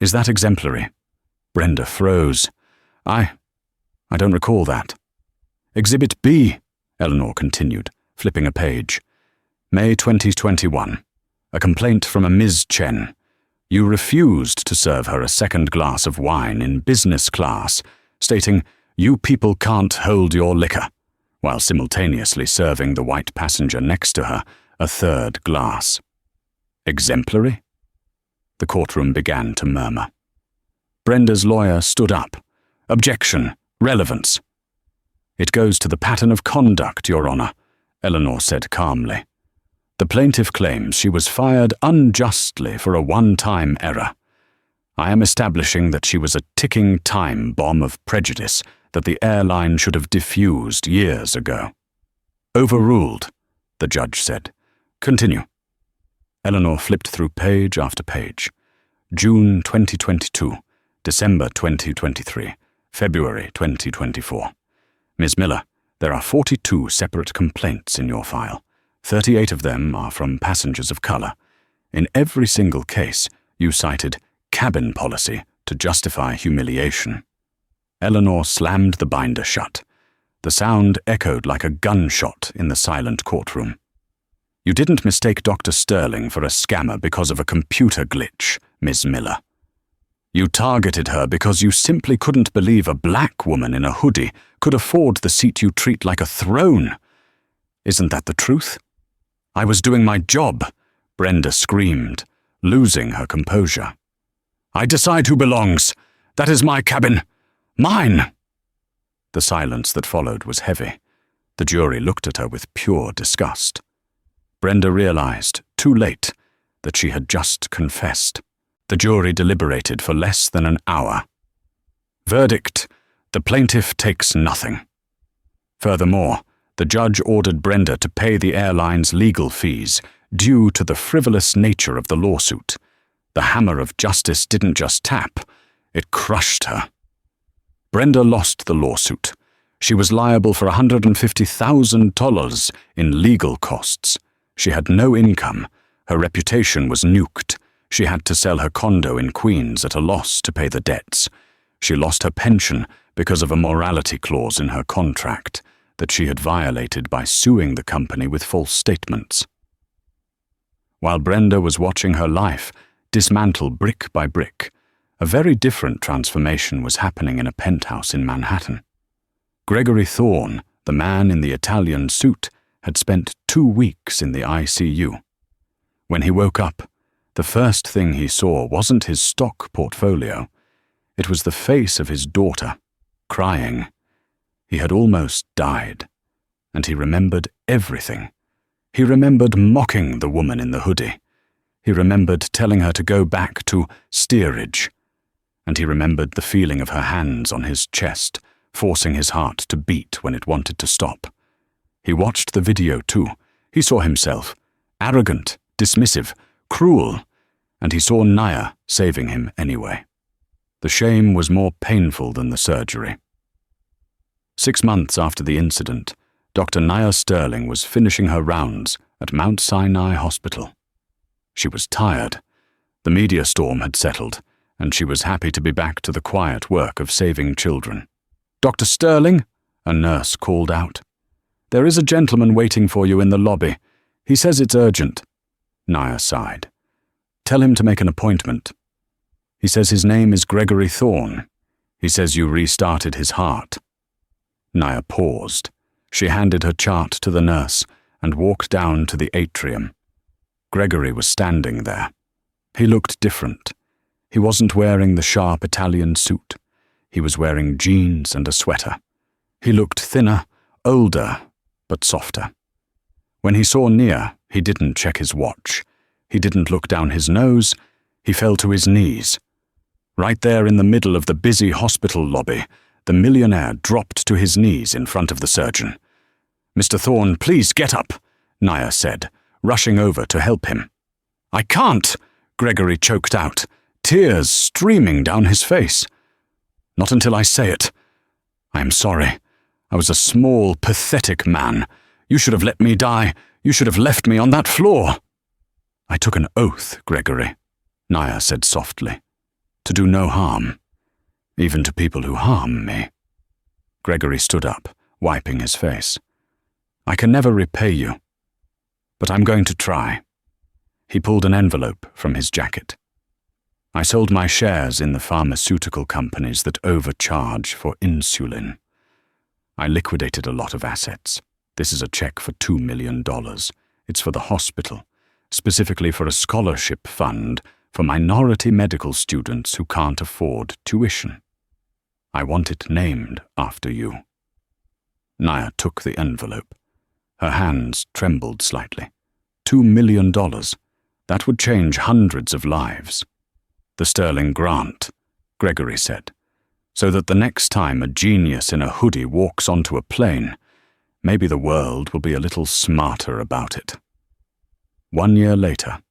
Is that exemplary?" Brenda froze. I don't recall that." "Exhibit B," Eleanor continued, flipping a page. "May 2021. A complaint from a Ms. Chen. You refused to serve her a second glass of wine in business class, stating, 'You people can't hold your liquor,' while simultaneously serving the white passenger next to her a third glass. Exemplary?" The courtroom began to murmur. Brenda's lawyer stood up. "Objection. Relevance." "It goes to the pattern of conduct, Your Honor," Eleanor said calmly. "The plaintiff claims she was fired unjustly for a one-time error. I am establishing that she was a ticking time bomb of prejudice that the airline should have diffused years ago." "Overruled," the judge said. "Continue." Eleanor flipped through page after page. June 2022, December 2023, February 2024. "Ms. Miller, there are 42 separate complaints in your file. 38 of them are from passengers of color. In every single case, you cited cabin policy to justify humiliation." Eleanor slammed the binder shut. The sound echoed like a gunshot in the silent courtroom. "You didn't mistake Dr. Sterling for a scammer because of a computer glitch, Ms. Miller. You targeted her because you simply couldn't believe a black woman in a hoodie could afford the seat you treat like a throne. Isn't that the truth?" "I was doing my job," Brenda screamed, losing her composure. "I decide who belongs. That is my cabin. Mine!" The silence that followed was heavy. The jury looked at her with pure disgust. Brenda realized, too late, that she had just confessed. The jury deliberated for less than an hour. Verdict: the plaintiff takes nothing. Furthermore, the judge ordered Brenda to pay the airline's legal fees due to the frivolous nature of the lawsuit. The hammer of justice didn't just tap, it crushed her. Brenda lost the lawsuit. She was liable for $150,000 in legal costs. She had no income. Her reputation was nuked. She had to sell her condo in Queens at a loss to pay the debts. She lost her pension because of a morality clause in her contract that she had violated by suing the company with false statements. While Brenda was watching her life dismantle brick by brick, a very different transformation was happening in a penthouse in Manhattan. Gregory Thorne, the man in the Italian suit, had spent 2 weeks in the ICU. When he woke up, The first thing he saw wasn't his stock portfolio. It was the face of his daughter, crying. He had almost died, and he remembered everything. He remembered mocking the woman in the hoodie. He remembered telling her to go back to steerage. And he remembered the feeling of her hands on his chest, forcing his heart to beat when it wanted to stop. He watched the video too. He saw himself, arrogant, dismissive, cruel, and he saw Naya saving him anyway. The shame was more painful than the surgery. 6 months after the incident, Dr. Naya Sterling was finishing her rounds at Mount Sinai Hospital. She was tired. The media storm had settled, and she was happy to be back to the quiet work of saving children. "Dr. Sterling," a nurse called out. "There is a gentleman waiting for you in the lobby. He says it's urgent." Naya sighed. "Tell him to make an appointment. He says his name is Gregory Thorne. He says you restarted his heart." Naya paused. She handed her chart to the nurse and walked down to the atrium. Gregory was standing there. He looked different. He wasn't wearing the sharp Italian suit. He was wearing jeans and a sweater. He looked thinner, older, but softer. When he saw Nia, he didn't check his watch. He didn't look down his nose. He fell to his knees. Right there in the middle of the busy hospital lobby, the millionaire dropped to his knees in front of the surgeon. "Mr. Thorne, please get up," Naya said, rushing over to help him. "I can't," Gregory choked out, tears streaming down his face. "Not until I say it. I am sorry. I was a small, pathetic man. You should have let me die. You should have left me on that floor." "I took an oath, Gregory," Naya said softly, "to do no harm, even to people who harm me." Gregory stood up, wiping his face. "I can never repay you, but I'm going to try." He pulled an envelope from his jacket. "I sold my shares in the pharmaceutical companies that overcharge for insulin. I liquidated a lot of assets. This is a check for $2 million. It's for the hospital, specifically for a scholarship fund for minority medical students who can't afford tuition. I want it named after you." Naya took the envelope. Her hands trembled slightly. $2 million. That would change hundreds of lives. "The Sterling grant," Gregory said, "so that the next time a genius in a hoodie walks onto a plane, maybe the world will be a little smarter about it." 1 year later.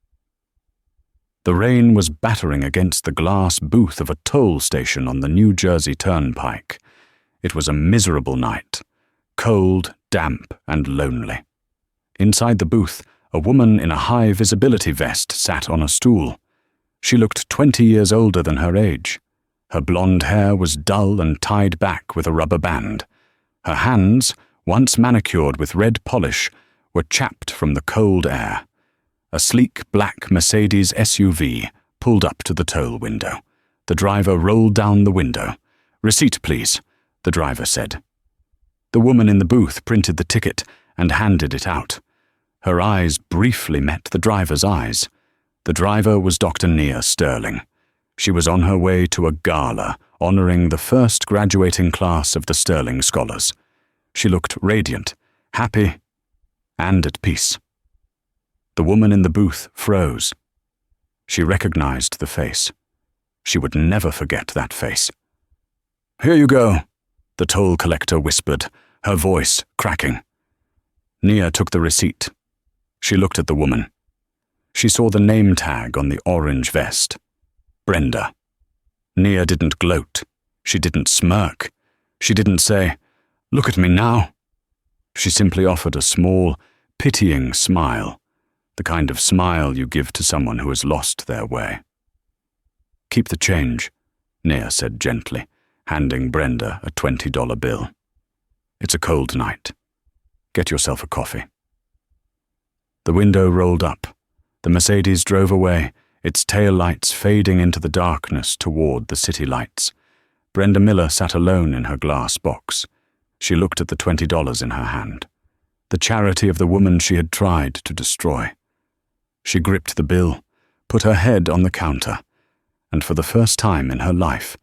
The rain was battering against the glass booth of a toll station on the New Jersey Turnpike. It was a miserable night, cold, damp, and lonely. Inside the booth, a woman in a high-visibility vest sat on a stool. She looked 20 years older than her age. Her blonde hair was dull and tied back with a rubber band. Her hands, once manicured with red polish, were chapped from the cold air. A sleek black Mercedes SUV pulled up to the toll window. The driver rolled down the window. "Receipt, please," the driver said. The woman in the booth printed the ticket and handed it out. Her eyes briefly met the driver's eyes. The driver was Dr. Nia Sterling. She was on her way to a gala honoring the first graduating class of the Sterling Scholars. She looked radiant, happy, and at peace. The woman in the booth froze. She recognized the face. She would never forget that face. "Here you go," the toll collector whispered, her voice cracking. Nia took the receipt. She looked at the woman. She saw the name tag on the orange vest. Brenda. Nia didn't gloat. She didn't smirk. She didn't say, "Look at me now." She simply offered a small, pitying smile, the kind of smile you give to someone who has lost their way. "Keep the change," Nia said gently, handing Brenda a $20 bill. "It's a cold night. Get yourself a coffee." The window rolled up. The Mercedes drove away, its tail lights fading into the darkness toward the city lights. Brenda Miller sat alone in her glass box. She looked at the $20 in her hand, the charity of the woman she had tried to destroy. She gripped the bill, put her head on the counter, and for the first time in her life,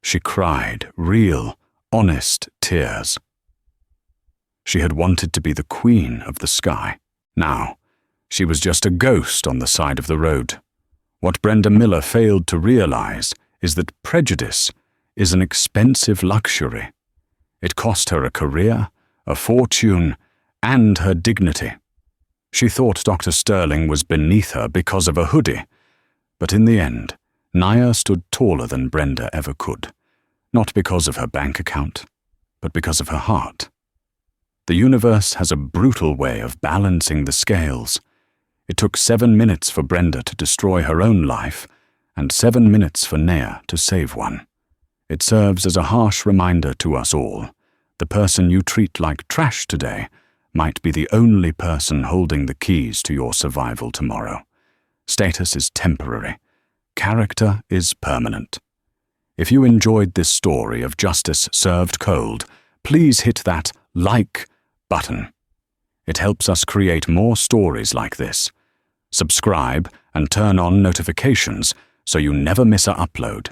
she cried real, honest tears. She had wanted to be the queen of the sky. Now, she was just a ghost on the side of the road. What Brenda Miller failed to realize is that prejudice is an expensive luxury. It cost her a career, a fortune, and her dignity. She thought Dr. Sterling was beneath her because of a hoodie, but in the end, Naya stood taller than Brenda ever could, not because of her bank account, but because of her heart. The universe has a brutal way of balancing the scales. It took 7 minutes for Brenda to destroy her own life, and 7 minutes for Naya to save one. It serves as a harsh reminder to us all. The person you treat like trash today might be the only person holding the keys to your survival tomorrow. Status is temporary. Character is permanent. If you enjoyed this story of justice served cold, please hit that like button. It helps us create more stories like this. Subscribe and turn on notifications so you never miss an upload.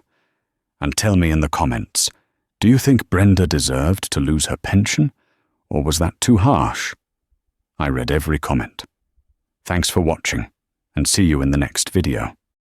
And tell me in the comments, do you think Brenda deserved to lose her pension, or was that too harsh? I read every comment. Thanks for watching, and see you in the next video.